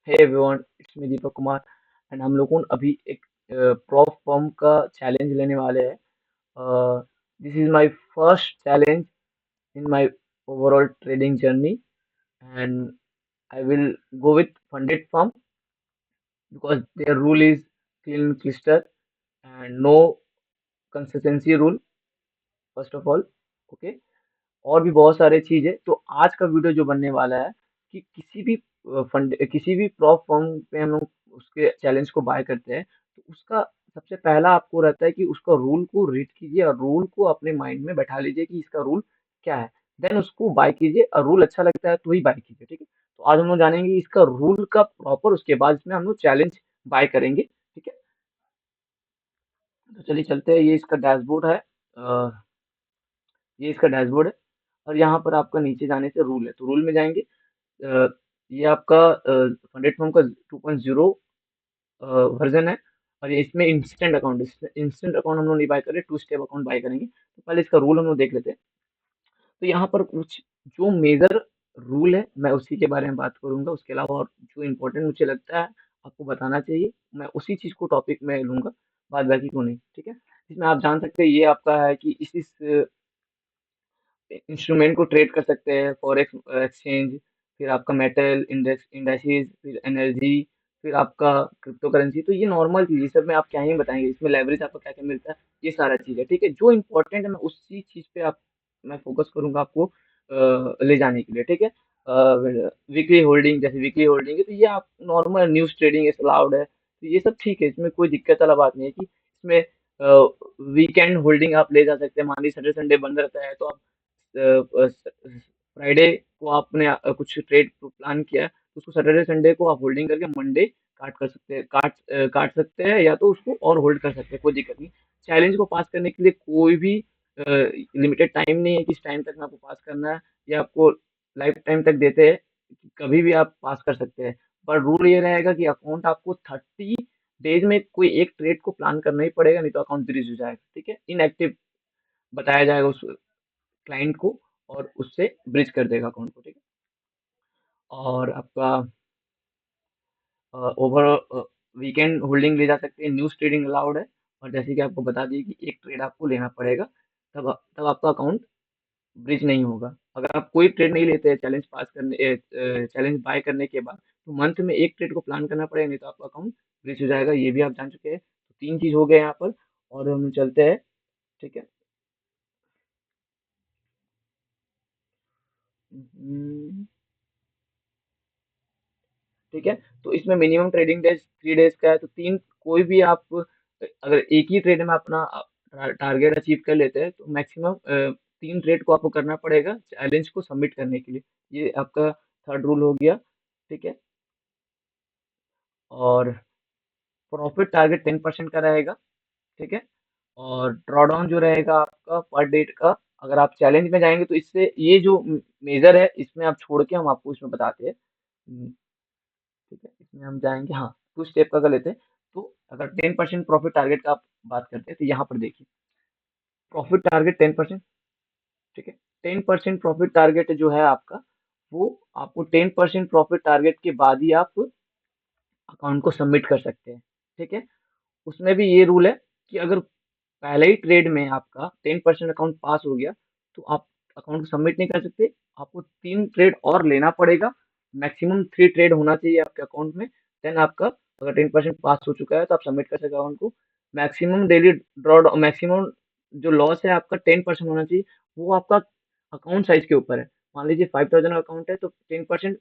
Hey everyone, it's me Deepak Kumar and हम लोगों अभी एक प्रॉप फॉर्म का चैलेंज लेने वाले हैं। This is my first challenge in my overall trading journey and I will go with funded firm because their rule is clean cluster and no consistency rule first of all. Okay, और भी बहुत सारे चीज़ है। तो आज का video जो बनने वाला है कि किसी भी फंड किसी भी प्रॉप फर्म पे हम लोग उसके चैलेंज को बाय करते हैं, तो उसका सबसे पहला आपको रहता है कि उसका रूल को रीड कीजिए और रूल को अपने माइंड में बैठा लीजिए कि इसका रूल क्या है। देन उसको बाय कीजिए और रूल अच्छा लगता है तो ही बाय कीजिए, ठीक है? तो आज हम लोग जानेंगे इसका रूल का प्रॉपर, उसके बाद इसमें हम लोग चैलेंज बाय करेंगे, ठीक है? तो चलिए चलते हैं। ये इसका डैशबोर्ड है और यहाँ पर आपका नीचे जाने से रूल है, तो रूल में जाएँगे। अ, ये आपका फंडेड फॉर्म का 2.0 वर्ज़न है और ये इसमें इंस्टेंट अकाउंट हम लोग नहीं बाय कर रहे, टू स्टेप अकाउंट बाय करेंगे। तो पहले इसका रूल हम लोग देख लेते हैं। तो यहाँ पर कुछ जो मेजर रूल है, मैं उसी के बारे में बात करूँगा। उसके अलावा और जो इम्पोर्टेंट मुझे लगता है आपको बताना चाहिए, मैं उसी चीज़ को टॉपिक में लूँगा, बाद बाकी को नहीं, ठीक है? इसमें आप जान सकते हैं ये आपका है कि इस इंस्ट्रूमेंट को ट्रेड कर सकते हैं, फॉरेक्स एक्सचेंज, फिर आपका मेटल इंडेक्स इंडाइसेस, फिर एनर्जी, फिर आपका क्रिप्टो करेंसी। तो ये नॉर्मल चीज़ है, सब में आप क्या ही बताएँगे, इसमें लेवरेज आपको क्या-क्या मिलता है, ये सारा चीज़ है, ठीक है? जो इम्पोर्टेंट है मैं उसी चीज़ पे आप मैं फ़ोकस करूँगा आपको ले जाने के लिए, ठीक है? वीकली होल्डिंग, जैसे वीकली होल्डिंग है तो ये आप normal news trading is allowed है, तो ये सब ठीक है, इसमें कोई दिक्कत वाला बात नहीं है कि इसमें वीकेंड होल्डिंग आप ले जा सकते हैं। मान लीजिए सैटरडे संडे बंद रहता है तो आप फ्राइडे को आपने कुछ ट्रेड प्लान किया है, तो उसको सैटरडे संडे को आप होल्डिंग करके मंडे काट सकते हैं या तो उसको और होल्ड कर सकते हैं, कोई दिक्कत नहीं। चैलेंज को पास करने के लिए कोई भी लिमिटेड टाइम नहीं है कि इस टाइम तक में आपको पास करना है, या आपको लाइफ टाइम तक देते हैं कि कभी भी आप पास कर सकते हैं। पर रूल ये रहेगा कि अकाउंट आपको 30 डेज में कोई एक ट्रेड को प्लान करना ही पड़ेगा, नहीं तो अकाउंट फ्रीज हो जाएगा, ठीक है? इनएक्टिव बताया जाएगा उस क्लाइंट को और उससे ब्रिज कर देगा अकाउंट को, ठीक है? और आपका ओवर वीकेंड होल्डिंग ले जा सकते हैं, न्यूज़ ट्रेडिंग अलाउड है। और जैसे कि आपको बता दिए कि एक ट्रेड आपको लेना पड़ेगा, तब आपका अकाउंट ब्रिज नहीं होगा। अगर आप कोई ट्रेड नहीं लेते हैं चैलेंज बाय करने के बाद, तो मंथ में एक ट्रेड को प्लान करना पड़ेगा, नहीं तो आपका अकाउंट ब्रिज हो जाएगा। ये भी आप जान चुके हैं। तो 3 चीज़ हो गए यहाँ पर और हम चलते हैं, ठीक है? हुँ। ठीक है? तो इसमें मिनिमम ट्रेडिंग डेज़ 3 डेज़ का है, तो 3 कोई भी आप अगर एक ही ट्रेड में अपना टारगेट अचीव कर लेते हैं, तो मैक्सिमम 3 ट्रेड को आपको करना पड़ेगा चैलेंज को सबमिट करने के लिए। ये आपका थर्ड रूल हो गया, ठीक है? और प्रॉफिट टारगेट 10% का रहेगा, ठीक है? और ड्रॉडाउन जो रहेगा आपका पर डेट का, अगर आप चैलेंज में जाएँगे तो इससे ये जो मेजर है, इसमें आप छोड़ के हम आपको इसमें बताते हैं। ठीक है, इसमें हम जाएँगे, हाँ, 2 स्टेप का अगर लेते हैं, तो अगर 10% प्रॉफिट टारगेट का आप बात करते हैं, तो यहाँ पर देखिए, प्रॉफिट टारगेट 10%, ठीक है? 10% प्रॉफिट टारगेट जो है आपका, वो आपको 10% प्रॉफिट टारगेट के बाद ही आप अकाउंट को सबमिट कर सकते हैं, ठीक है? उसमें भी ये रूल है कि अगर पहले ही ट्रेड में आपका 10% अकाउंट पास हो गया, तो आप अकाउंट को सबमिट नहीं कर सकते। आपको 3 ट्रेड और लेना पड़ेगा। मैक्सिमम 3 ट्रेड होना चाहिए आपके अकाउंट में। देन आपका अगर 10% पास हो चुका है, तो आप सबमिट कर सकते हो अकाउंट को। मैक्सिमम जो लॉस है आपका 10% होना चाहिए, वो आपका अकाउंट साइज़ के ऊपर है। मान लीजिए 5000 का अकाउंट है, तो 10%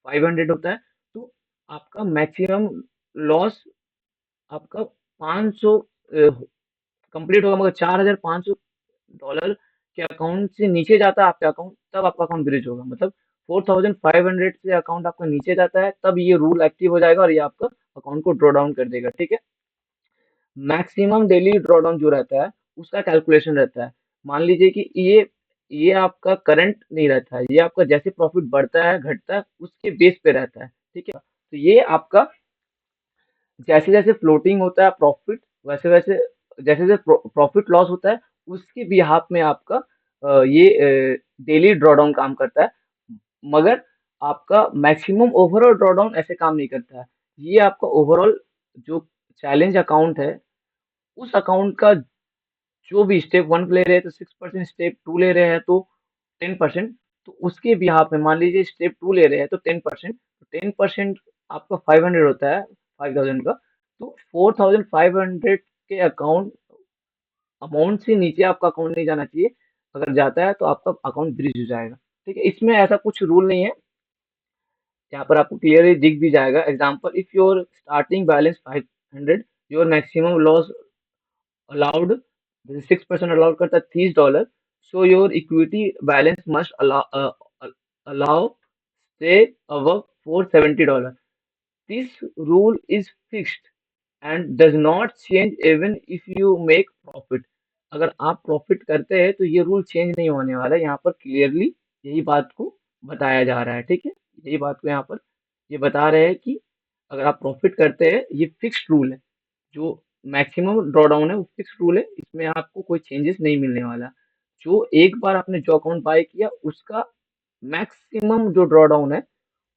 500 होता है, तो आपका मैक्सिमम लॉस आपका 500 कंप्लीट होगा, मगर $4500 के अकाउंट से नीचे जाता है आपका अकाउंट, तब आपका अकाउंट ब्रिज होगा। मतलब 4500 से अकाउंट आपका नीचे जाता है, तब ये रूल एक्टिव हो जाएगा और ये आपका अकाउंट को ड्रॉ डाउन कर देगा, ठीक है? मैक्सिमम डेली ड्रॉडाउन जो रहता है, उसका कैलकुलेशन रहता है। मान लीजिए कि ये आपका करंट नहीं रहता है, ये आपका जैसे प्रॉफिट बढ़ता है, घटता है, उसके बेस पे रहता है, ठीक है? तो ये आपका जैसे-जैसे फ्लोटिंग होता है प्रॉफिट, वैसे-वैसे जैसे-जैसे प्रॉफिट लॉस होता है, उसके बिहाफ़ में आपका ये डेली ड्रॉडाउन काम करता है। मगर आपका मैक्सिमम ओवरऑल ड्रॉडाउन ऐसे काम नहीं करता है। ये आपका ओवरऑल जो चैलेंज अकाउंट है, उस अकाउंट का जो भी स्टेप 1 ले रहे हैं तो 6%, स्टेप 2 ले रहे हैं तो 10%, तो उसके बिहाफ में मान लीजिए स्टेप 2 ले रहे हैं तो 10%, तो 10% आपका 500 होता है, 5000 का, तो 4500 के अकाउंट अमाउंट से नीचे आपका अकाउंट नहीं जाना चाहिए। अगर जाता है तो आपका अकाउंट फ्रीज हो जाएगा। ठीक है, इसमें ऐसा कुछ रूल नहीं है, यहाँ पर आपको क्लियरली दिख भी जाएगा। Example, if your starting balance 500, your maximum loss allowed, this is 6% allowed करता है $30, so your equity balance must allow stay above $470. This rule is fixed and does not change even if you make profit. अगर आप profit करते हैं तो ये rule change नहीं होने वाला है। यहाँ पर क्लियरली यही बात को बताया जा रहा है। ठीक है, यही बात को यहाँ पर ये बता रहे हैं कि अगर आप प्रॉफिट करते हैं, ये फिक्स्ड रूल है। जो मैक्सिमम ड्रॉडाउन है वो फिक्स रूल है, इसमें आपको कोई चेंजेस नहीं मिलने वाला। जो एक बार आपने जो अकाउंट बाय किया उसका मैक्सिमम जो ड्रॉडाउन है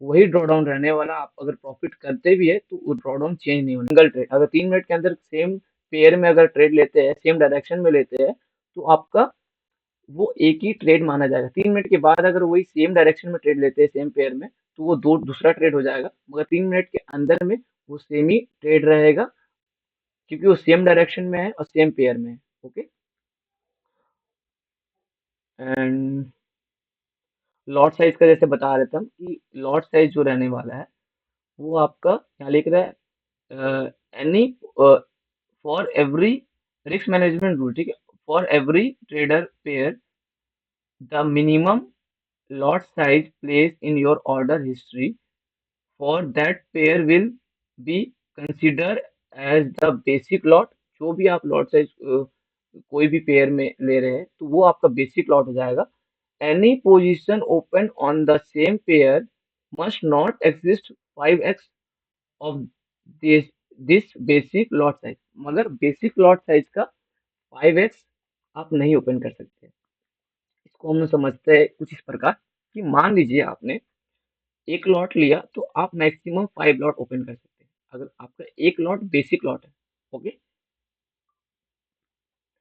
वही ड्रॉडाउन रहने वाला। आप अगर प्रॉफिट करते भी है तो वो ड्रॉडाउन चेंज नहीं होने। सिंगल ट्रेड अगर 3 मिनट के अंदर सेम पेयर में अगर ट्रेड लेते हैं, सेम डायरेक्शन में लेते हैं, तो आपका वो एक ही ट्रेड माना जाएगा। 3 मिनट के बाद अगर वही सेम डायरेक्शन में ट्रेड लेते हैं सेम पेयर में, तो वो दो दूसरा ट्रेड हो जाएगा, मगर 3 मिनट के अंदर में वो सेम ही ट्रेड रहेगा, क्योंकि वो सेम डायरेक्शन में है और सेम पेयर में है। ओके, एंड लॉट साइज का जैसे बता रहे थे हम कि लॉट साइज जो रहने वाला है वो आपका यहाँ लिख रहा है, any for every risk management rule. ठीक है, for every trader pair the minimum lot size place in your order history for that pair will be considered as the basic lot। जो भी आप लॉट साइज कोई भी pair में ले रहे हैं तो वो आपका बेसिक लॉट हो जाएगा। Any position open on the same pair must not exist 5x of this this basic lot size. मगर बेसिक लॉट साइज का 5x आप नहीं ओपन कर सकते। इसको हम समझते हैं कुछ इस प्रकार कि मान लीजिए आपने एक लॉट लिया तो आप मैक्सिमम 5 लॉट ओपन कर सकते हैं अगर आपका एक लॉट बेसिक लॉट है। ओके,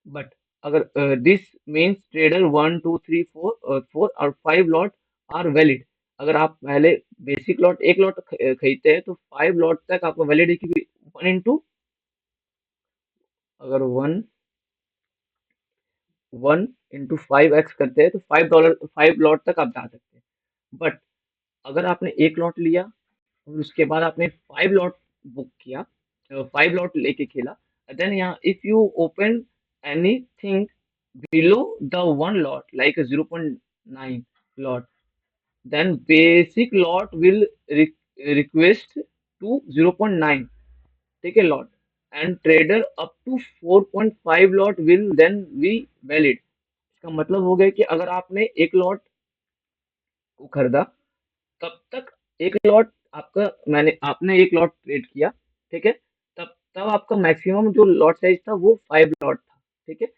बट अगर दिस मीन्स ट्रेडर 1 2 3 4 और 5 लॉट आर वैलिड। अगर आप पहले बेसिक लॉट एक लॉट खरीदते हैं तो 5 लॉट तक आपका वैलिड है, क्योंकि 1 इंटू अगर 1 1 इंटू 5x करते हैं तो $5, 5 लॉट तक आप जा सकते हैं। बट अगर आपने एक लॉट लिया और उसके बाद आपने 5 लॉट बुक किया, 5 लॉट लेके खेला, देन यहाँ if you open anything below the 1 lot like 0.9 lot, then basic lot will request to 0.9, ठीक है, lot, and trader up to 4.5 lot will then be valid. इसका मतलब हो गया कि अगर आपने एक लॉट को खरीदा तब तक एक लॉट आपका, मैंने आपने एक लॉट ट्रेड किया, ठीक है, तब तब आपका मैक्सिमम जो लॉट साइज था वो 5 लॉट था। ठीक है,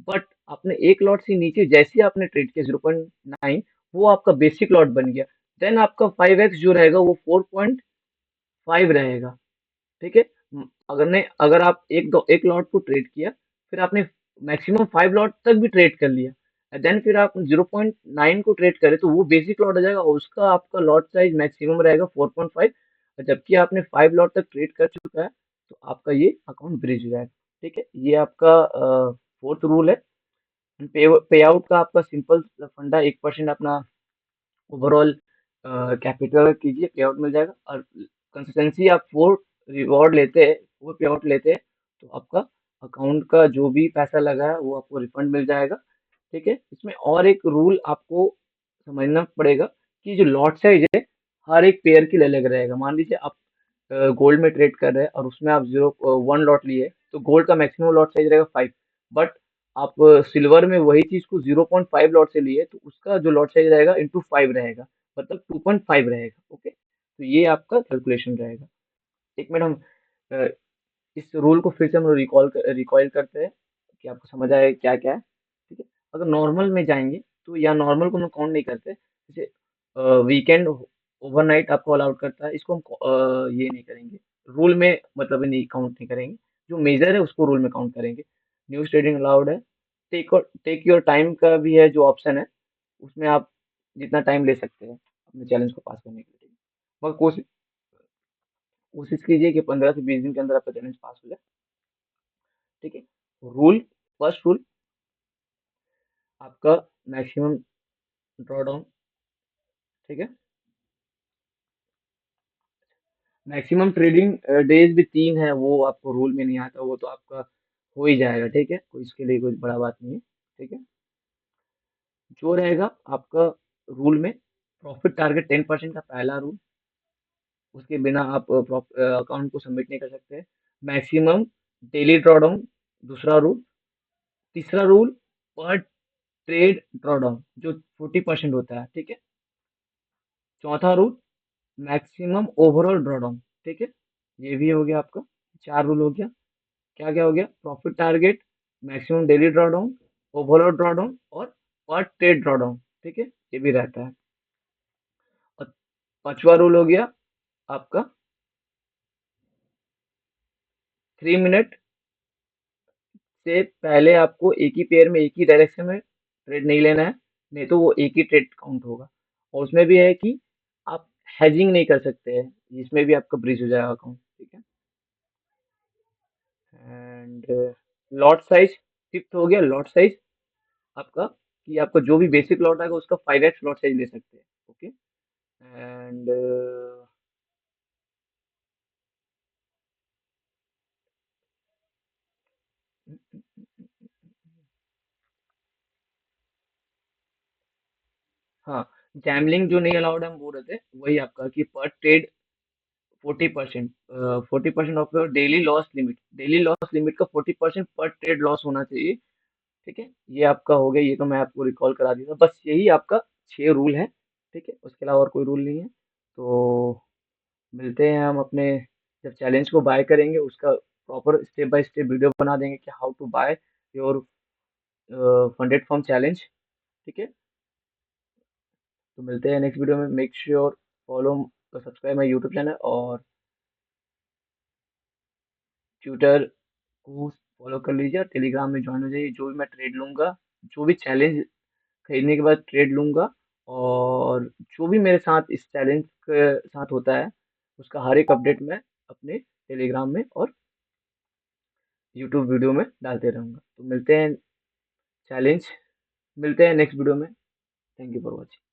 बट आपने एक लॉट से नीचे जैसे ही आपने ट्रेड किया 0.9, वो आपका बेसिक लॉट बन गया। देन आपका 5x जो रहेगा वो 4.5 रहेगा। ठीक है, अगर आप एक लॉट को ट्रेड किया, फिर आपने मैक्सिमम 5 लॉट तक भी ट्रेड कर लिया, देन फिर आप 0.9 को ट्रेड करें तो वो बेसिक लॉट हो जाएगा और उसका आपका लॉट साइज मैक्सिमम रहेगा 4.5, और जबकि आपने 5 लॉट तक ट्रेड कर चुका है तो आपका ये अकाउंट ब्रिज हो जाएगा। ठीक है, ये आपका फोर्थ रूल है। पे आउट का आपका सिंपल फंडा, 1% अपना ओवरऑल कैपिटल कीजिए, पे आउट मिल जाएगा। और कंसिस्टेंसी आप वो रिवॉर्ड लेते हैं, वो पे आउट लेते हैं, तो आपका अकाउंट का जो भी पैसा लगा है वो आपको रिफंड मिल जाएगा। ठीक है, इसमें और एक रूल आपको समझना पड़ेगा कि जो लॉट साइज है हर एक पेयर के लिए अलग रहेगा। मान लीजिए आप गोल्ड में ट्रेड कर रहे हैं और उसमें आप 1 लॉट लिए, तो गोल्ड का मैक्सिमम लॉट साइज रहेगा 5। बट आप सिल्वर में वही चीज को 0.5 लॉट से लिए तो उसका जो लॉट साइज रहेगा इंटू 5 रहेगा, मतलब 2.5 रहेगा। ओके, तो ये आपका कैलकुलेशन रहेगा। एक मिनट, हम अ, इस रूल को फिर से हम रिकॉइल करते हैं कि आपको समझ आए क्या क्या है। ठीक है, अगर नॉर्मल में जाएंगे तो या नॉर्मल को हम काउंट नहीं करते, जैसे वीकेंड ओवरनाइट आपको अलाउड करता है, इसको हम ये नहीं करेंगे, रूल में मतलब नहीं काउंट नहीं करेंगे, जो मेजर है उसको रूल में काउंट करेंगे। न्यूज़ ट्रेडिंग अलाउड है। टेक योर टाइम का भी है जो ऑप्शन है, उसमें आप जितना टाइम ले सकते हैं अपने चैलेंज को पास करने के लिए। मगर कोशिश कोशिश कीजिए कि 15 से 20 दिन के अंदर आपका चैलेंज पास हो जाए। ठीक है। रूल, फर्स्ट रूल आपका मैक्सिमम ड्रॉ डाउन। ठीक है। मैक्सिमम ट्रेडिंग डेज भी 3 है, वो आपको रूल में नहीं आता, वो तो आपका हो ही जाएगा। ठीक है, कोई इसके लिए कोई बड़ा बात नहीं है। ठीक है। जो रहेगा आपका रूल में, प्रॉफिट टारगेट 10% का पहला रूल, उसके बिना आप अकाउंट को सबमिट नहीं कर सकते। मैक्सिमम डेली ड्रॉडाउन, दूसरा रूल। तीसरा रूल, पर ट्रेड ड्रॉडाउन जो 40% होता है। ठीक है। चौथा रूल, मैक्सिमम ओवरऑल ड्रॉडाउन। ठीक है, ये भी हो गया आपका। 4 रूल हो गया। क्या क्या हो गया? Profit target, maximum daily drawdown, overall drawdown और पर ट्रेड ड्रॉडाउन। ठीक है, ये भी रहता है। और 5वां रूल हो गया आपका 3 मिनट से पहले आपको एक ही पेयर में एक ही डायरेक्शन में ट्रेड नहीं लेना है, नहीं तो वो एक ही ट्रेड काउंट होगा। और उसमें भी है कि आप हेजिंग नहीं कर सकते हैं, इसमें भी आपका ब्रीच हो जाएगा अकाउंट। ठीक है। एंड लॉट साइज, फिफ्थ हो गया लॉट साइज आपका, कि आपका जो भी बेसिक लॉट आएगा उसका 5x लॉट साइज ले सकते हैं। ओके। एंड हाँ, गैम्बलिंग जो नहीं अलाउड है हम बोल रहे थे, वही आपका कि पर trade 40%, 40% of your daily loss limit, daily loss limit का 40% पर ट्रेड लॉस होना चाहिए। ठीक है, ये आपका हो गया, ये तो मैं आपको रिकॉल करा दिया था, बस यही आपका 6 रूल है। ठीक है, उसके अलावा और कोई रूल नहीं है। तो मिलते हैं हम अपने, जब चैलेंज को बाय करेंगे उसका proper step by step video बना देंगे कि how to buy your funded form challenge. ठीक है। तो मिलते हैं नेक्स्ट वीडियो में। Make sure follow, subscribe my YouTube channel, और ट्विटर को फॉलो कर लीजिए, और टेलीग्राम में ज्वाइन हो जाइए। जो भी मैं ट्रेड लूंगा, जो भी चैलेंज खरीदने के बाद ट्रेड लूंगा, और जो भी मेरे साथ इस चैलेंज के साथ होता है, उसका हर एक अपडेट मैं अपने टेलीग्राम में और यूट्यूब वीडियो में डालते रहूंगा। तो मिलते हैं चैलेंज मिलते हैं नेक्स्ट वीडियो में। Thank you for watching.